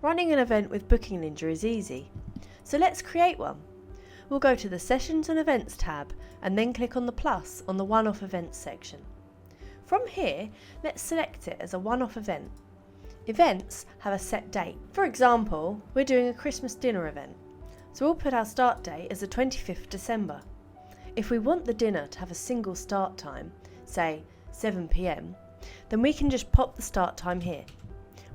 Running an event with BookingNinja is easy, so let's create one. We'll go to the Sessions and Events tab and then click on the plus on the one-off events section. From here, let's select it as a one-off event. Events have a set date. For example, we're doing a Christmas dinner event, so we'll put our start date as the 25th December. If we want the dinner to have a single start time, say 7 p.m, then we can just pop the start time here.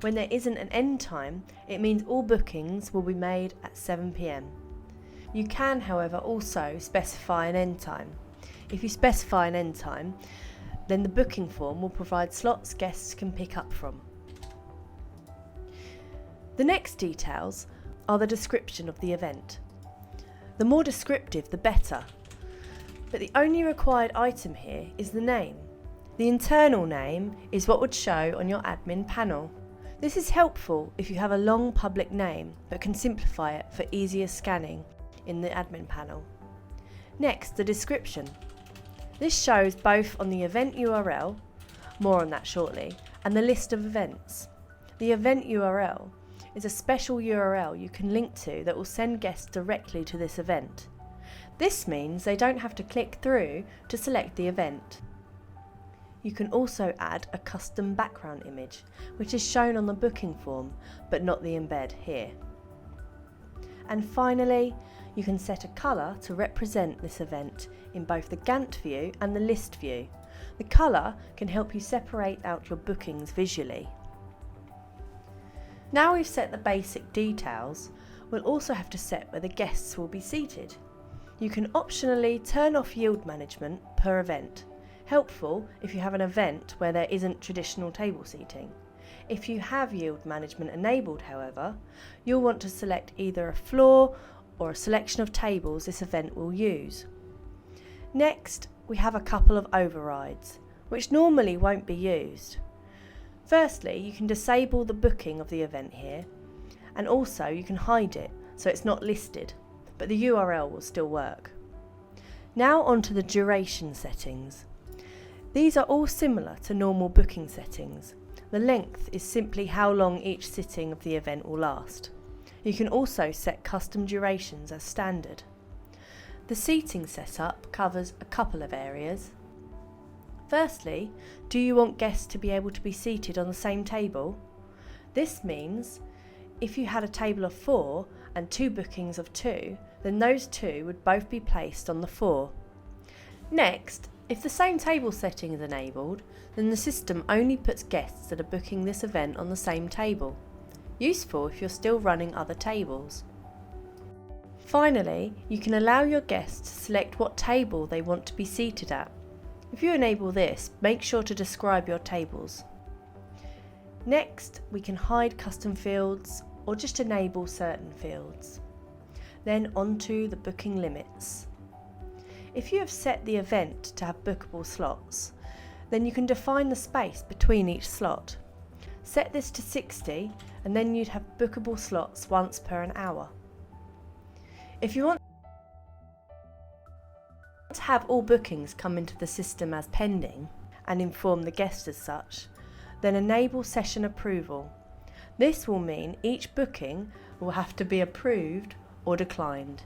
When there isn't an end time, it means all bookings will be made at 7 p.m. You can, however, also specify an end time. If you specify an end time, then the booking form will provide slots guests can pick up from. The next details are the description of the event. The more descriptive, the better. But the only required item here is the name. The internal name is what would show on your admin panel. This is helpful if you have a long public name, but can simplify it for easier scanning in the admin panel. Next, the description. This shows both on the event URL, more on that shortly, and the list of events. The event URL is a special URL you can link to that will send guests directly to this event. This means they don't have to click through to select the event. You can also add a custom background image, which is shown on the booking form, but not the embed here. And finally, you can set a colour to represent this event in both the Gantt view and the list view. The colour can help you separate out your bookings visually. Now we've set the basic details, we'll also have to set where the guests will be seated. You can optionally turn off yield management per event. Helpful if you have an event where there isn't traditional table seating. If you have yield management enabled, however, you'll want to select either a floor or a selection of tables this event will use. Next, we have a couple of overrides, which normally won't be used. Firstly, you can disable the booking of the event here, and also you can hide it so it's not listed, but the URL will still work. Now onto the duration settings. These are all similar to normal booking settings. The length is simply how long each sitting of the event will last. You can also set custom durations as standard. The seating setup covers a couple of areas. Firstly, do you want guests to be able to be seated on the same table? This means if you had a table of 4 and 2 bookings of 2, then those 2 would both be placed on the 4. Next, if the same table setting is enabled, then the system only puts guests that are booking this event on the same table. Useful if you're still running other tables. Finally, you can allow your guests to select what table they want to be seated at. If you enable this, make sure to describe your tables. Next, we can hide custom fields or just enable certain fields. Then onto the booking limits. If you have set the event to have bookable slots, then you can define the space between each slot. Set this to 60 and then you'd have bookable slots once per an hour. If you want to have all bookings come into the system as pending and inform the guest as such, then enable session approval. This will mean each booking will have to be approved or declined.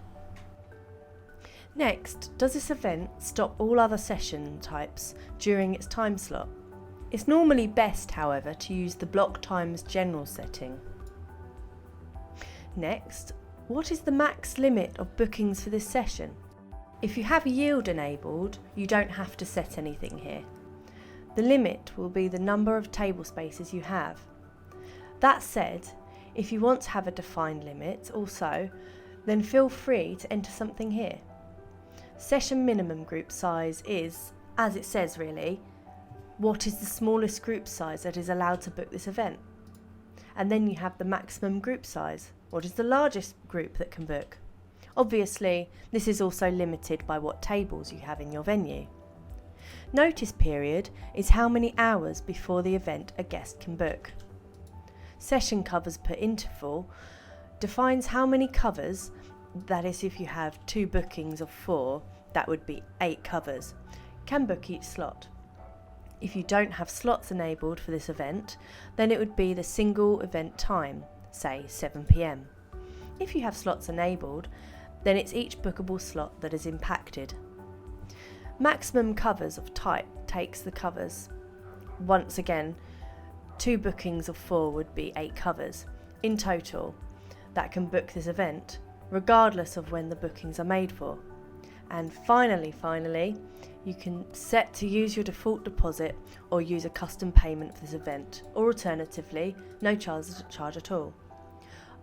Next, does this event stop all other session types during its time slot? It's normally best, however, to use the block times general setting. Next, what is the max limit of bookings for this session? If you have yield enabled, you don't have to set anything here. The limit will be the number of table spaces you have. That said, if you want to have a defined limit also, then feel free to enter something here. Session minimum group size is, as it says really, what is the smallest group size that is allowed to book this event? And then you have the maximum group size. What is the largest group that can book? Obviously, this is also limited by what tables you have in your venue. Notice period is how many hours before the event a guest can book. Session covers per interval defines how many covers, that is if you have 2 bookings of 4, that would be 8 covers, can book each slot. If you don't have slots enabled for this event, then it would be the single event time, say 7 PM. If you have slots enabled, then it's each bookable slot that is impacted. Maximum covers of type takes the covers. Once again, 2 bookings of 4 would be 8 covers in total that can book this event, regardless of when the bookings are made for. And finally, you can set to use your default deposit or use a custom payment for this event, or alternatively, no charge at all.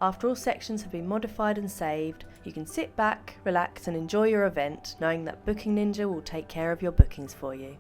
After all sections have been modified and saved, you can sit back, relax and enjoy your event, knowing that BookingNinja will take care of your bookings for you.